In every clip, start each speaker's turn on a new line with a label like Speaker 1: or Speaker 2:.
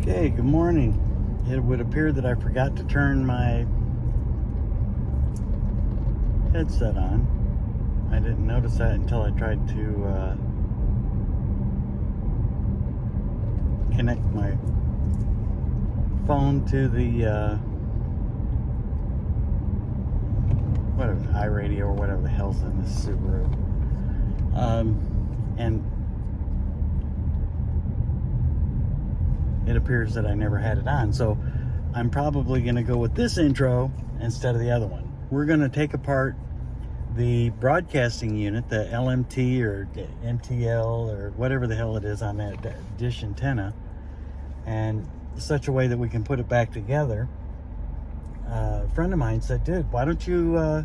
Speaker 1: Okay, good morning. It would appear that I forgot to turn my headset on. I didn't notice that until I tried to connect my phone to the whatever, the iRadio or whatever the hell's in this Subaru. And it appears that I never had it on, so I'm probably going to go with this intro instead of the other one. We're going to take apart the broadcasting unit, the LMT or MTL or whatever the hell it is on that dish antenna, and such a way that we can put it back together. A friend of mine said, dude, why don't you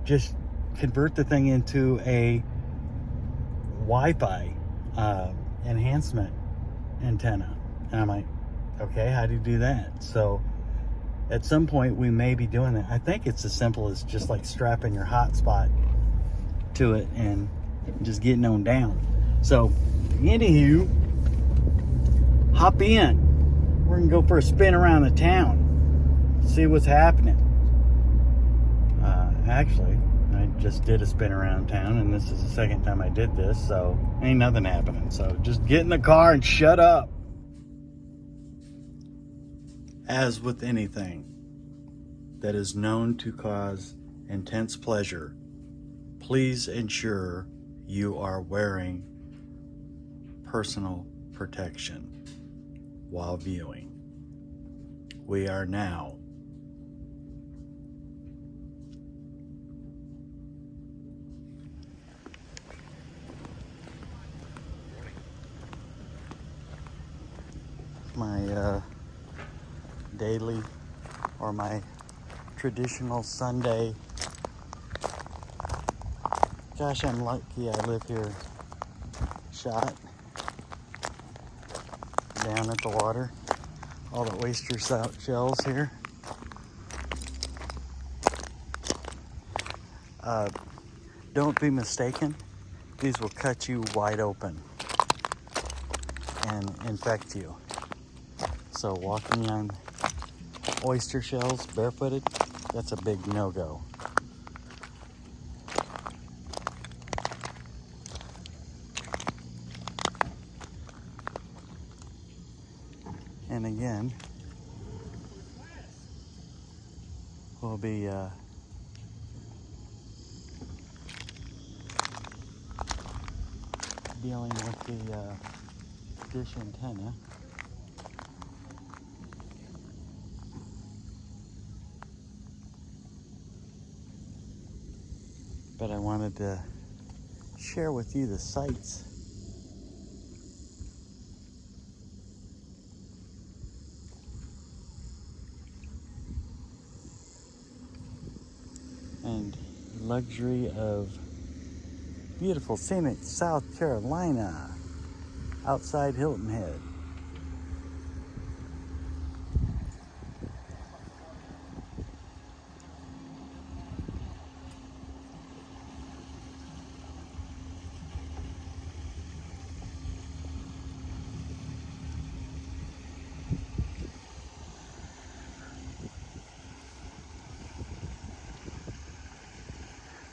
Speaker 1: just convert the thing into a Wi-Fi enhancement antenna? And I'm like, okay, how do you do that? So at some point we may be doing that. I think it's as simple as just like strapping your hotspot to it and just getting on down. So anywho, hop in. We're gonna go for a spin around the town, see what's happening. Actually, I just did a spin around town, and this is the second time I did this, so ain't nothing happening. So just get in the car and shut up. As with anything that is known to cause intense pleasure, please ensure you are wearing personal protection while viewing. We are now my daily or my traditional Sunday. Gosh, I'm lucky I live here. Shot down at the water. All the oyster shells here. Don't be mistaken. These will cut you wide open and infect you. So walking on oyster shells barefooted, that's a big no-go. And again, we'll be dealing with the dish antenna. But I wanted to share with you the sights. And luxury of beautiful scenic South Carolina outside Hilton Head.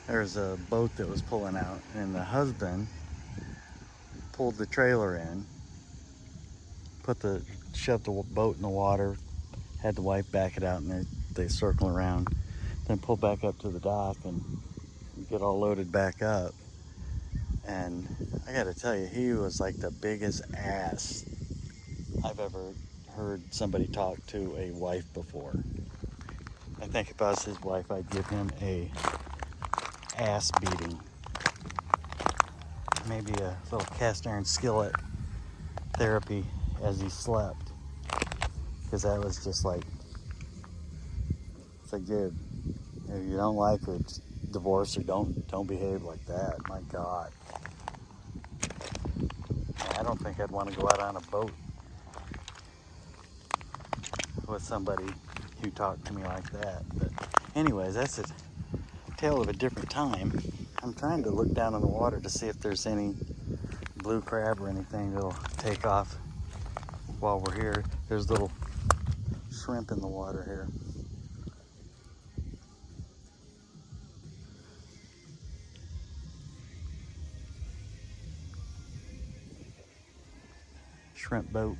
Speaker 1: There's a boat that was pulling out, and the husband pulled the trailer in, shoved the boat in the water, had the wife back it out, and they circle around, then pull back up to the dock and get all loaded back up. And I gotta tell you, he was like the biggest ass I've ever heard somebody talk to a wife before. I think if I was his wife, I'd give him a ass beating. Maybe a little cast iron skillet therapy as he slept, because that was just like, it's like, dude, if you don't like her, just divorce her. Don't behave like that. My God, I don't think I'd want to go out on a boat with somebody who talked to me like that. But anyways, that's a tale of a different time. I'm trying to look down in the water to see if there's any blue crab or anything that'll take off while we're here. There's little shrimp in the water here. Shrimp boat.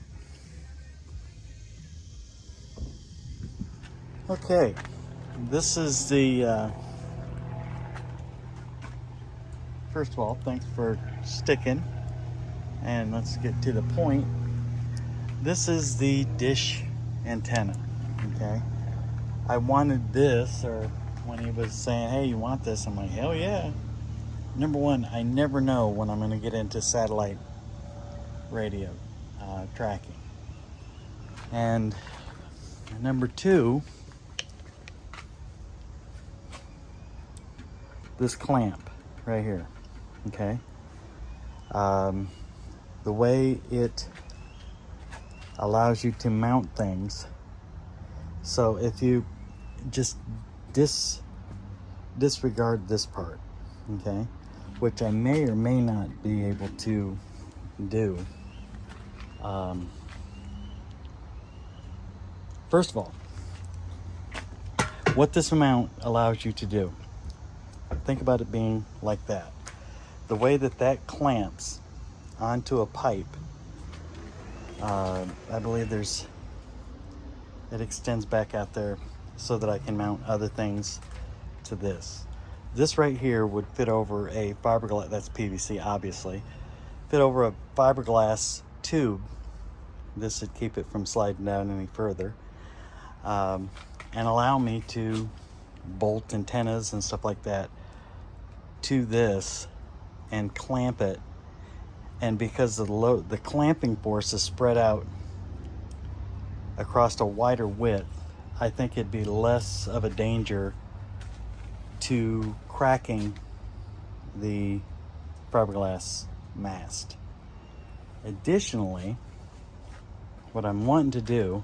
Speaker 1: Okay, this is the first of all, thanks for sticking, and let's get to the point. This is the dish antenna. Okay, I wanted this, or when he was saying, hey, you want this, I'm like, hell yeah. Number one, I never know when I'm going to get into satellite radio tracking. And number two, this clamp right here, okay? The way it allows you to mount things. So if you just disregard this part, okay, which I may or may not be able to do. First of all, what this mount allows you to do, think about it being like that. The way that that clamps onto a pipe, I believe it extends back out there so that I can mount other things to this. This right here would fit over a fiberglass, that's PVC obviously, fit over a fiberglass tube. This would keep it from sliding down any further, and allow me to bolt antennas and stuff like that to this and clamp it. And because the clamping force is spread out across a wider width, I think it'd be less of a danger to cracking the fiberglass mast. Additionally, what I'm wanting to do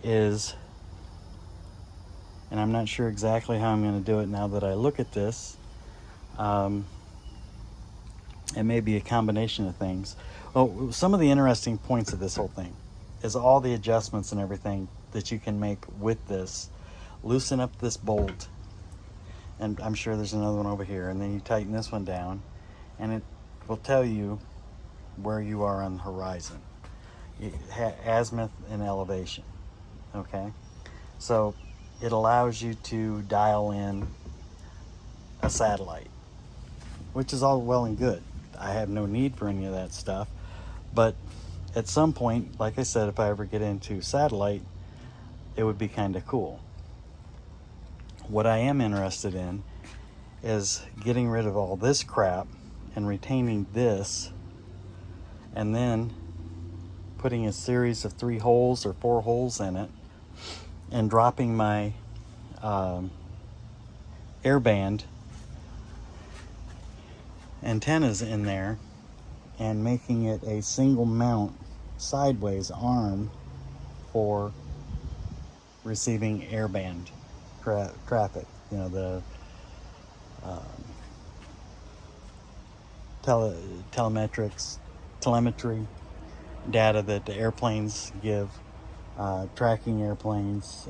Speaker 1: is, and I'm not sure exactly how I'm going to do it now that I look at this, it may be a combination of things. Oh, some of the interesting points of this whole thing is all the adjustments and everything that you can make with this. Loosen up this bolt, and I'm sure there's another one over here, and then you tighten this one down, and it will tell you where you are on the horizon, azimuth and elevation. Okay, so it allows you to dial in a satellite, which is all well and good. I have no need for any of that stuff, but at some point, like I said, if I ever get into satellite, it would be kind of cool. What I am interested in is getting rid of all this crap and retaining this, and then putting a series of 3 holes or 4 holes in it, and dropping my airband antennas in there, and making it a single mount sideways arm for receiving airband traffic. You know, the telemetry data that the airplanes give, tracking airplanes,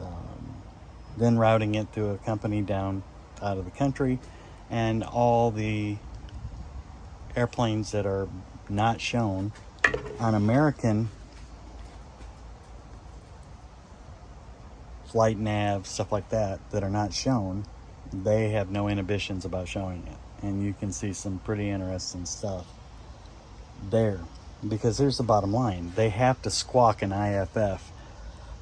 Speaker 1: then routing it through a company down out of the country, and all the airplanes that are not shown on American flight nav, stuff like that, that are not shown, they have no inhibitions about showing it. And you can see some pretty interesting stuff there. Because here's the bottom line. They have to squawk an IFF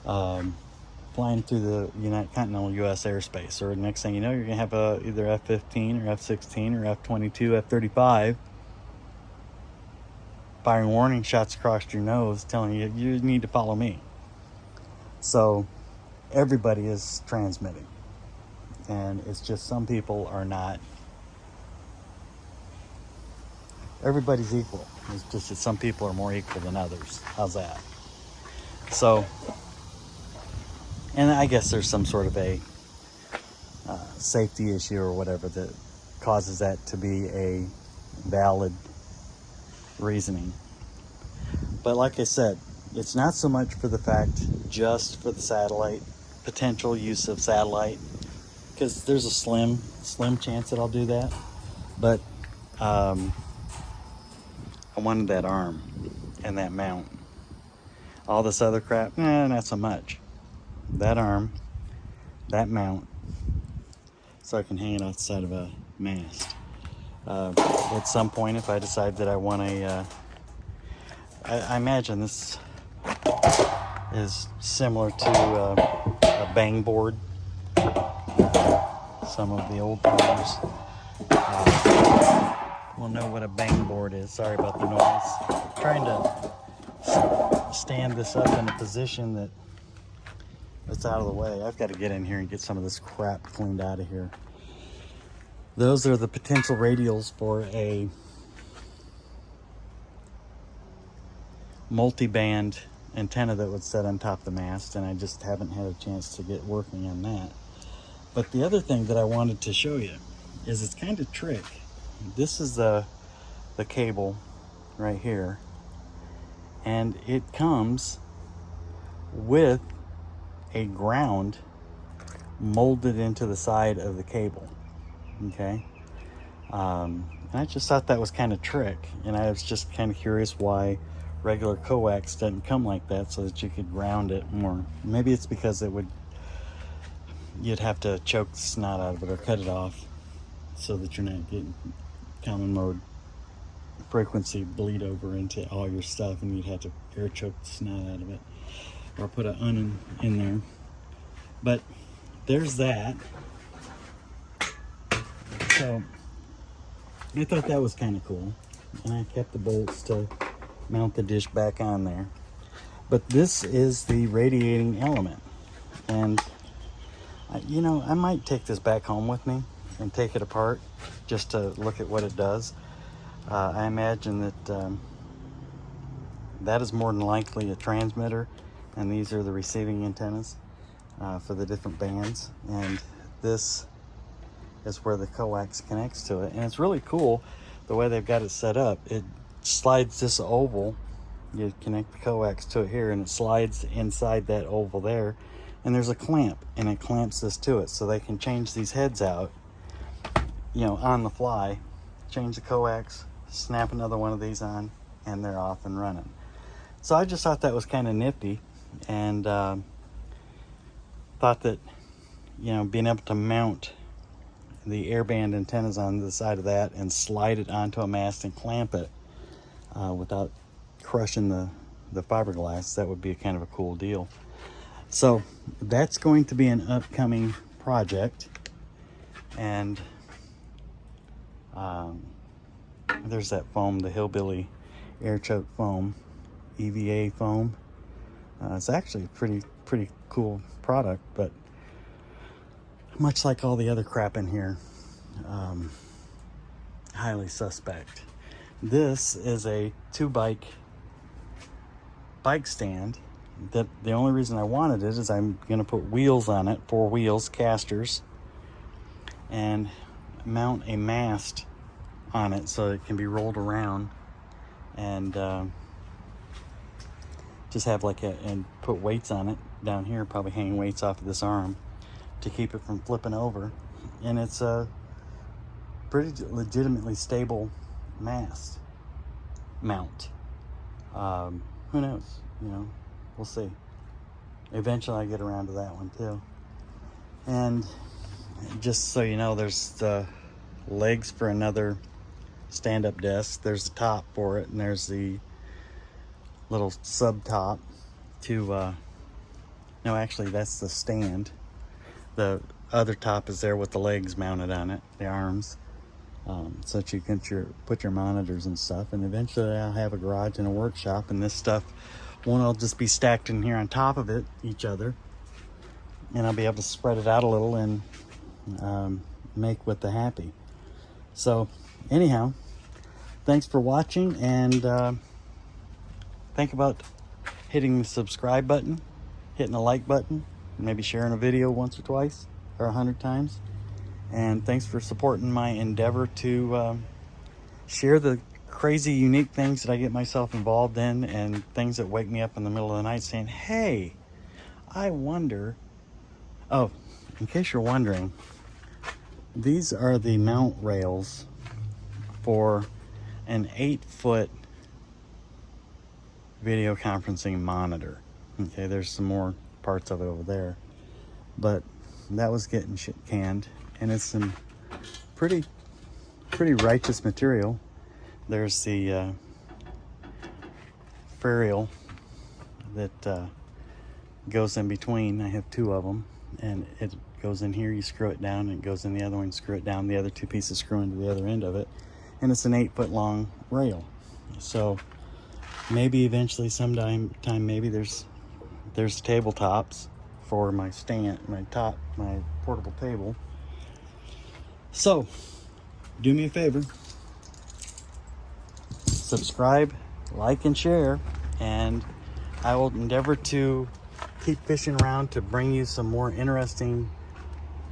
Speaker 1: flying through the continental U.S. airspace. Or next thing you know, you're going to have either F-15 or F-16 or F-22, F-35 firing warning shots across your nose telling you you need to follow me. So everybody is transmitting. And it's just some people are not. Everybody's equal. It's just that some people are more equal than others. How's that? So, and I guess there's some sort of a safety issue or whatever that causes that to be a valid reasoning. But like I said, It's not so much for the fact just for the satellite, potential use of satellite, because there's a slim chance that I'll do that. But I wanted that arm and that mount. All this other crap, not so much. That arm, that mount, so I can hang it outside of a mast. At some point, if I decide that I want a, I imagine this is similar to a bang board. Some of the old timers will know what a bang board is. Sorry about the noise. I'm trying to stand this up in a position that it's out of the way. I've got to get in here and get some of this crap cleaned out of here. Those are the potential radials for a multi-band antenna that would set on top of the mast, and I just haven't had a chance to get working on that. But the other thing that I wanted to show you is it's kind of trick. This is the cable right here, and it comes with a ground molded into the side of the cable. Okay, and I just thought that was kind of trick, and I was just kind of curious why regular coax doesn't come like that, so that you could ground it more. Maybe it's because you'd have to choke the snot out of it or cut it off, so that you're not getting common mode frequency bleed over into all your stuff, and you'd have to air choke the snot out of it, or put an onion in there. But there's that. So I thought that was kind of cool, and I kept the bolts to mount the dish back on there. But this is the radiating element, and I might take this back home with me and take it apart just to look at what it does. I imagine that that is more than likely a transmitter, and these are the receiving antennas for the different bands, and this is where the coax connects to it. And it's really cool the way they've got it set up. It slides this oval, you connect the coax to it here, and it slides inside that oval there, and there's a clamp, and it clamps this to it, so they can change these heads out on the fly, change the coax, snap another one of these on, and they're off and running. So I just thought that was kind of nifty, and thought that being able to mount the airband antennas on the side of that and slide it onto a mast and clamp it without crushing the fiberglass, that would be kind of a cool deal. So that's going to be an upcoming project, and there's that foam, the Hillbilly air choke foam, EVA foam. It's actually a pretty cool product, but much like all the other crap in here, highly suspect. This is a 2-bike bike stand. That the only reason I wanted it is I'm going to put wheels on it, 4 wheels, casters, and mount a mast on it so it can be rolled around, and just have and put weights on it down here, probably hanging weights off of this arm to keep it from flipping over. And it's a pretty legitimately stable mast mount. Who knows? We'll see. Eventually I get around to that one too. And just so you know, there's the legs for another stand-up desk. There's the top for it, and there's the little sub top to no, actually that's the stand. The other top is there with the legs mounted on it, the arms, so that you can put your monitors and stuff. And eventually I'll have a garage and a workshop, and this stuff won't all just be stacked in here on top of each other, and I'll be able to spread it out a little and make with the happy. So anyhow, thanks for watching, and think about hitting the subscribe button, hitting the like button, maybe sharing a video once or twice or 100 times. And thanks for supporting my endeavor to share the crazy, unique things that I get myself involved in, and things that wake me up in the middle of the night saying, hey, I wonder. Oh, in case you're wondering, these are the mount rails for an 8-foot video conferencing monitor. Okay, there's some more parts of it over there, but that was getting shit canned, and it's some pretty righteous material. There's the ferrule that goes in between. I have 2 of them, and it goes in here, you screw it down, and it goes in the other one, screw it down, the other 2 pieces screw into the other end of it, and it's an 8-foot long rail. So maybe eventually sometime maybe there's tabletops for my stand, my portable table. So do me a favor, subscribe, like, and share, and I will endeavor to keep fishing around to bring you some more interesting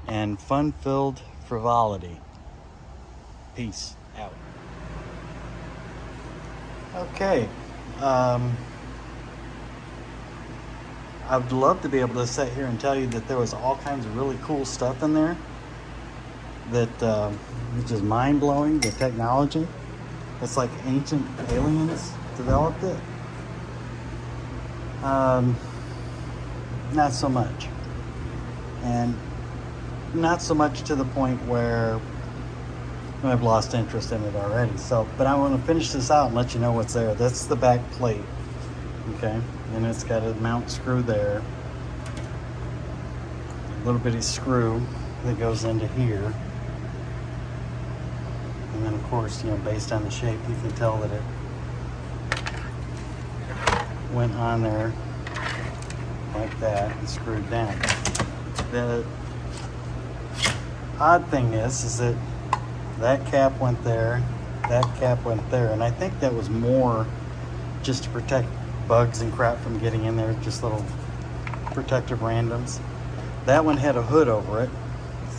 Speaker 1: and fun-filled frivolity. Peace out. Okay. I would love to be able to sit here and tell you that there was all kinds of really cool stuff in there that is just mind-blowing, the technology. It's like ancient aliens developed it. Not so much. And not so much to the point where I've lost interest in it already. So, but I want to finish this out and let you know what's there. That's the back plate. Okay, and it's got a mount screw there, a little bitty screw that goes into here, and then of course, you know, based on the shape, you can tell that it went on there like that and screwed down. The odd thing is that that cap went there, that cap went there, and I think that was more just to protect bugs and crap from getting in there, just little protective randoms. That one had a hood over it,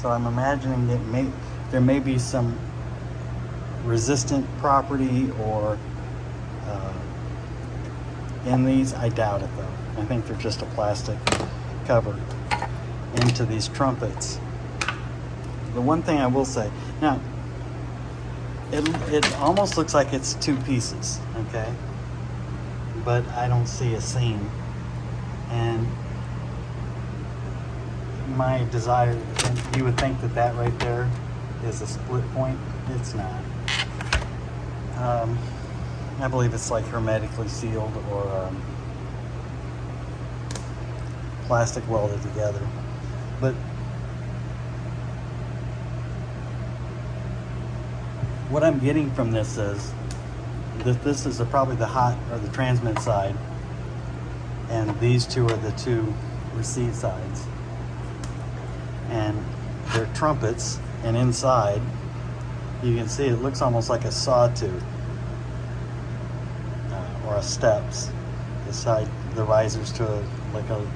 Speaker 1: so I'm imagining that there may be some resistant property or in these. I doubt it though. I think they're just a plastic cover into these trumpets. The one thing I will say, now it almost looks like it's 2 pieces, okay? But I don't see a seam, and my desire, you would think that right there is a split point. It's not. I believe it's like hermetically sealed or plastic welded together. But what I'm getting from this is that this is probably the hot or the transmit side, and these 2 are the 2 receive sides, and they're trumpets, and inside you can see it looks almost like a sawtooth or a steps, the risers to like a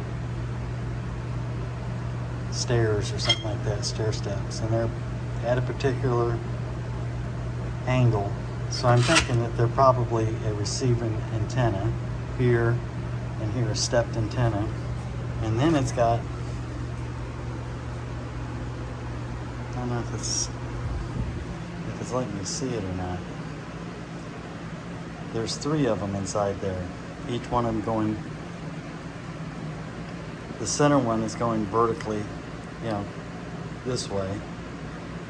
Speaker 1: stairs or something like that, stair steps, and they're at a particular angle. So I'm thinking that they're probably a receiving antenna here, and here a stepped antenna, and then it's got, I don't know if it's letting me see it or not. There's 3 of them inside there, each one of them going, the center one is going vertically, you know, this way,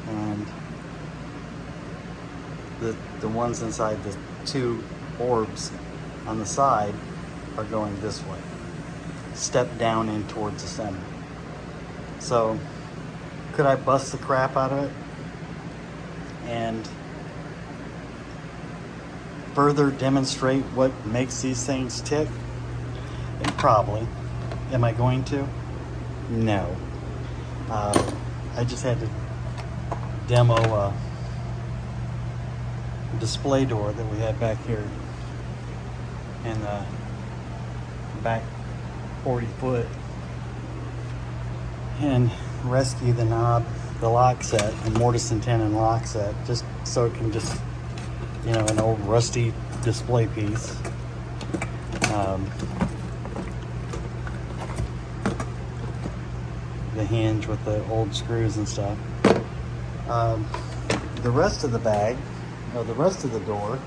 Speaker 1: and the ones inside the 2 orbs on the side are going this way, step down in towards the center. So could I bust the crap out of it and further demonstrate what makes these things tick? Probably. Am I going to? No. I just had to demo a display door that we had back here in the back 40 foot and rescue the knob, the lock set, the mortise and tenon lock set, just so it can just you know, an old rusty display piece. The hinge with the old screws and stuff. The rest of the bag, or the rest of the door,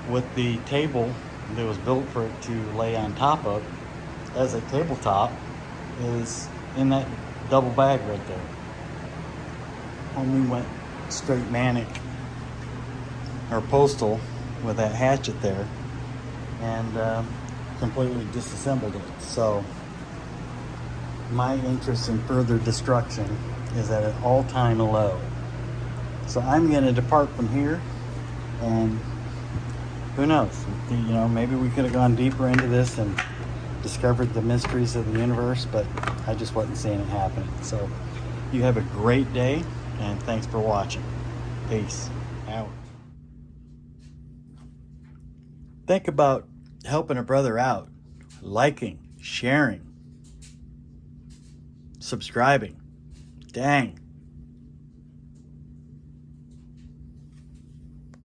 Speaker 1: with the table that was built for it to lay on top of as a tabletop, is in that double bag right there. Homie went straight manic or postal with that hatchet there and completely disassembled it. So my interest in further destruction is at an all-time low. So I'm going to depart from here, and who knows, you know, maybe we could have gone deeper into this and discovered the mysteries of the universe, but I just wasn't seeing it happening. So you have a great day, and thanks for watching. Peace out. Think about helping a brother out, liking, sharing, subscribing. Dang.